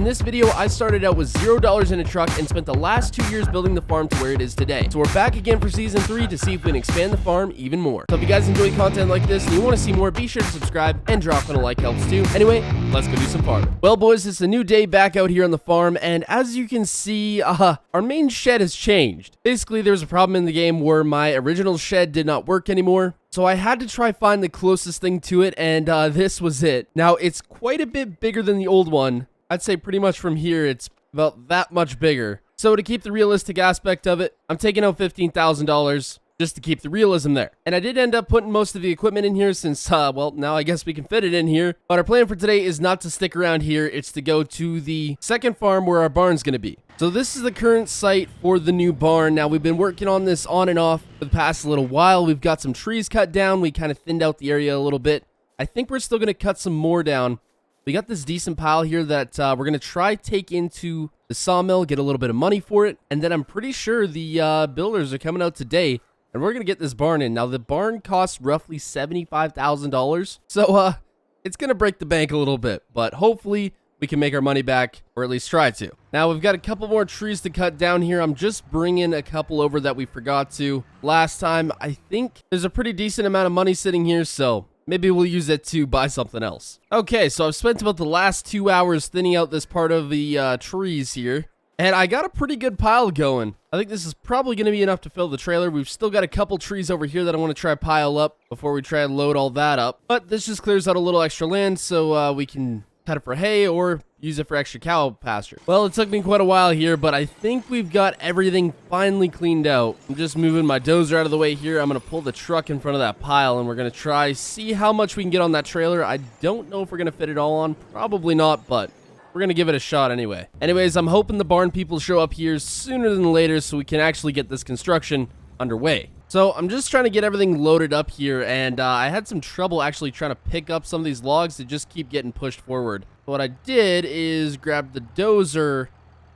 In this video, I started out with $0 in a truck and spent the last 2 years building the farm to where it is today. So we're back again for season 3 to see if we can expand the farm even more. So if you guys enjoy content like this and you want to see more, be sure to subscribe and drop in a like helps too. Anyway, let's go do some farming. Well boys, it's a new day back out here on the farm, and as you can see, our main shed has changed. Basically, there was a problem in the game where my original shed did not work anymore. So I had to try find the closest thing to it, and this was it. Now, it's quite a bit bigger than the old one. I'd say pretty much from here, it's about that much bigger. So to keep the realistic aspect of it, I'm taking out $15,000 just to keep the realism there. And I did end up putting most of the equipment in here since, well, now I guess we can fit it in here. But our plan for today is not to stick around here. It's to go to the second farm where our barn's going to be. So this is the current site for the new barn. Now, we've been working on this on and off for the past little while. We've got some trees cut down. We kind of thinned out the area a little bit. I think we're still going to cut some more down. We got this decent pile here that we're going to try take into the sawmill, get a little bit of money for it. And then I'm pretty sure the builders are coming out today, and we're going to get this barn in. Now, the barn costs roughly $75,000. So it's going to break the bank a little bit, but hopefully we can make our money back, or at least try to. Now, we've got a couple more trees to cut down here. I'm just bringing a couple over that we forgot to last time. I think there's a pretty decent amount of money sitting here, so maybe we'll use it to buy something else. Okay, so I've spent about the last 2 hours thinning out this part of the trees here, and I got a pretty good pile going. I think this is probably going to be enough to fill the trailer. We've still got a couple trees over here that I want to try pile up before we try and load all that up. But this just clears out a little extra land so we can cut it for hay or use it for extra cow pasture. Well, it took me quite a while here, but I think we've got everything finally cleaned out. I'm just moving my dozer out of the way here. I'm going to pull the truck in front of that pile, and we're going to try see how much we can get on that trailer. I don't know if we're going to fit it all on. Probably not, but we're going to give it a shot anyway. Anyways, I'm hoping the barn people show up here sooner than later so we can actually get this construction underway. So I'm just trying to get everything loaded up here, and I had some trouble actually trying to pick up some of these logs that just keep getting pushed forward. What I did is grab the dozer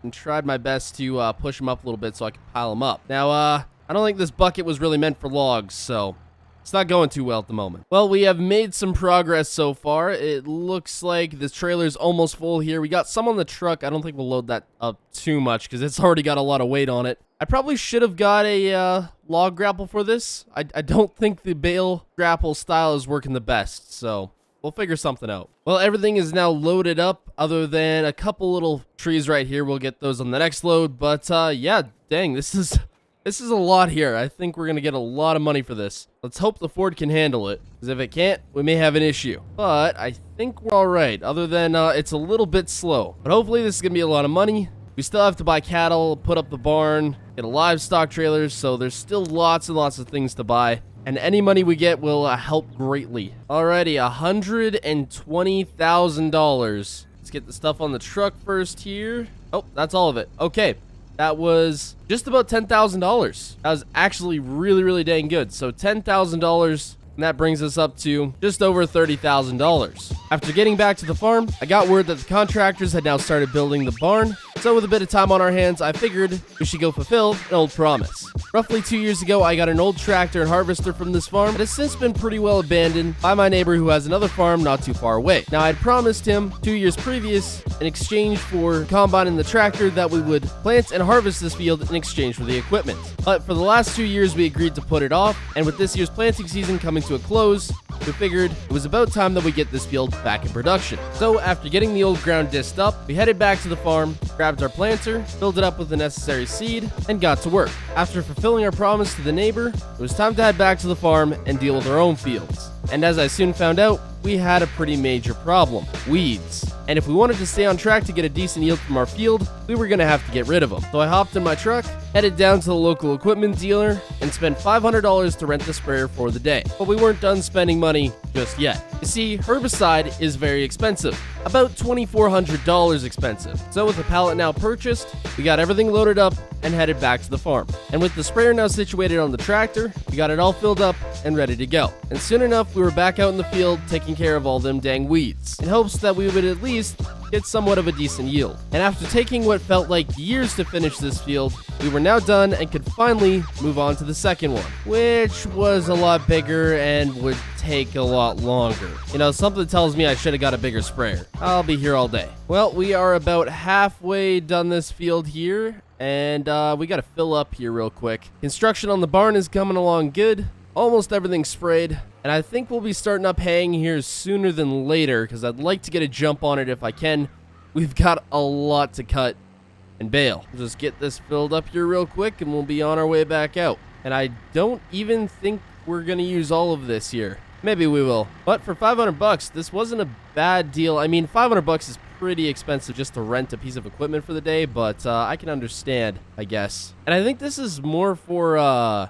and tried my best to push them up a little bit so I could pile them up. Now, I don't think this bucket was really meant for logs, so it's not going too well at the moment. Well, we have made some progress so far. It looks like this trailer's almost full here. We got some on the truck. I don't think we'll load that up too much because it's already got a lot of weight on it. I probably should have got a log grapple for this. I don't think the bale grapple style is working the best, so we'll figure something out. Well, everything is now loaded up other than a couple little trees right here. We'll get those on the next load, but yeah, dang, this is a lot here. I think we're going to get a lot of money for this. Let's hope the Ford can handle it, because if it can't, we may have an issue. But I think we're all right, other than it's a little bit slow. But hopefully this is going to be a lot of money. We still have to buy cattle, put up the barn, get a livestock trailer, so there's still lots and lots of things to buy. And any money we get will help greatly. Alrighty, $120,000. Let's get the stuff on the truck first here. Oh, that's all of it. Okay. That was just about $10,000. That was actually really, really dang good. So $10,000, and that brings us up to just over $30,000. After getting back to the farm, I got word that the contractors had now started building the barn. So with a bit of time on our hands, I figured we should go fulfill an old promise. Roughly 2 years ago, I got an old tractor and harvester from this farm that has since been pretty well abandoned by my neighbor who has another farm not too far away. Now, I'd promised him 2 years previous in exchange for combine and the tractor that we would plant and harvest this field in exchange for the equipment. But for the last 2 years, we agreed to put it off, and with this year's planting season coming to a close, we figured it was about time that we get this field back in production. So after getting the old ground disced up, we headed back to the farm, grabbed our planter, filled it up with the necessary seed, and got to work. After fulfilling our promise to the neighbor, it was time to head back to the farm and deal with our own fields. And as I soon found out, we had a pretty major problem: weeds. And if we wanted to stay on track to get a decent yield from our field, we were going to have to get rid of them. So I hopped in my truck, headed down to the local equipment dealer, and spent $500 to rent the sprayer for the day. But we weren't done spending money just yet. You see, herbicide is very expensive, about $2,400 expensive. So with the pallet now purchased, we got everything loaded up and headed back to the farm. And with the sprayer now situated on the tractor, we got it all filled up and ready to go. And soon enough, we were back out in the field taking care of all them dang weeds, in hopes that we would at least get somewhat of a decent yield. And after taking what felt like years to finish this field, we were now done and could finally move on to the second one, which was a lot bigger and would take a lot longer. You know, something tells me I should have got a bigger sprayer. I'll be here all day. Well, we are about halfway done this field here, and we got to fill up here real quick. Construction on the barn is coming along good. Almost everything's sprayed, and I think we'll be starting up haying here sooner than later because I'd like to get a jump on it if I can. We've got a lot to cut and bale. We'll just get this filled up here real quick and we'll be on our way back out. And I don't even think we're going to use all of this here. Maybe we will. But for 500 bucks, this wasn't a bad deal. I mean, 500 bucks is pretty expensive just to rent a piece of equipment for the day, but I can understand, I guess. And I think this is more for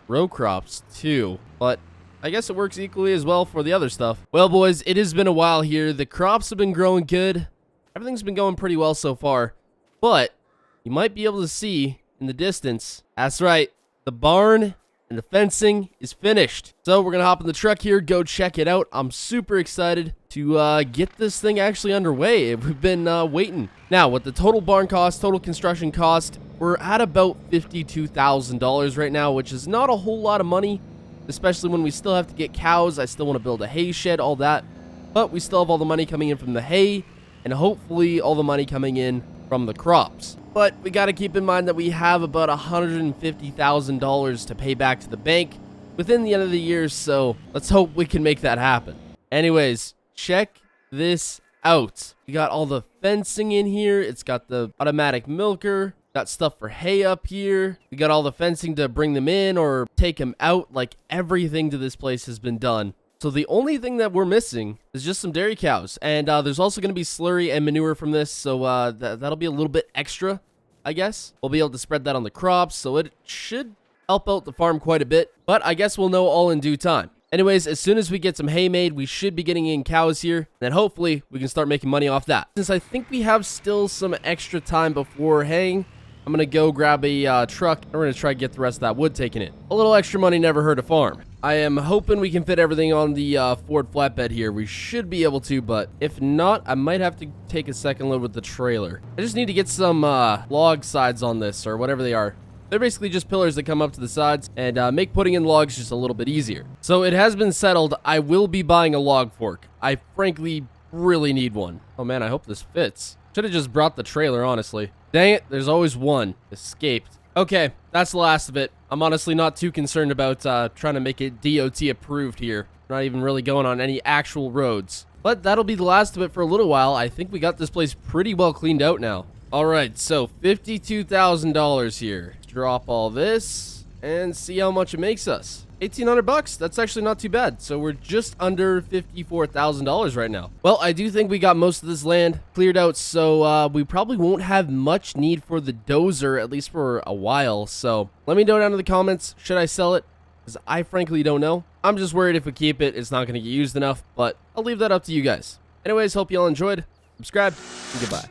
row crops too, but I guess it works equally as well for the other stuff. Well, boys, it has been a while here. The crops have been growing good. Everything's been going pretty well so far, but you might be able to see in the distance, that's right, the barn and the fencing is finished. So we're gonna hop in the truck here, go check it out. I'm super excited to get this thing actually underway. We've been waiting. Now, with the total barn cost, total construction cost, we're at about $52,000 right now, which is not a whole lot of money, especially when we still have to get cows. I still want to build a hay shed, all that, but we still have all the money coming in from the hay and hopefully all the money coming in from the crops. But we got to keep in mind that we have about $150,000 to pay back to the bank within the end of the year, so let's hope we can make that happen. Anyways, check this out. We got all the fencing in here. It's got the automatic milker. Got stuff for hay up here. We got all the fencing to bring them in or take them out. Like, everything to this place has been done. So the only thing that we're missing is just some dairy cows. And there's also going to be slurry and manure from this. So that'll be a little bit extra, I guess. We'll be able to spread that on the crops. So it should help out the farm quite a bit. But I guess we'll know all in due time. Anyways, as soon as we get some hay made, we should be getting in cows here. Then hopefully we can start making money off that. Since I think we have still some extra time before haying, I'm going to go grab a truck, and we're going to try to get the rest of that wood taken in. A little extra money never hurt a farm. I am hoping we can fit everything on the Ford flatbed here. We should be able to, but if not, I might have to take a second load with the trailer. I just need to get some log sides on this, or whatever they are. They're basically just pillars that come up to the sides and make putting in logs just a little bit easier. So it has been settled. I will be buying a log fork. I frankly really need one. Oh man, I hope this fits. Should have just brought the trailer, honestly. Dang it, there's always one. Escaped. Okay, that's the last of it. I'm honestly not too concerned about trying to make it DOT approved here. Not even really going on any actual roads. But that'll be the last of it for a little while. I think we got this place pretty well cleaned out now. Alright, so $52,000 here. Drop all this and see how much it makes us. 1,800 bucks. That's actually not too bad. So we're just under $54,000 right now. Well, I do think we got most of this land cleared out, so we probably won't have much need for the dozer, at least for a while. So let me know down in the comments, should I sell it? Because I frankly don't know. I'm just worried if we keep it, it's not going to get used enough, but I'll leave that up to you guys. Anyways, hope you all enjoyed. Subscribe, and goodbye.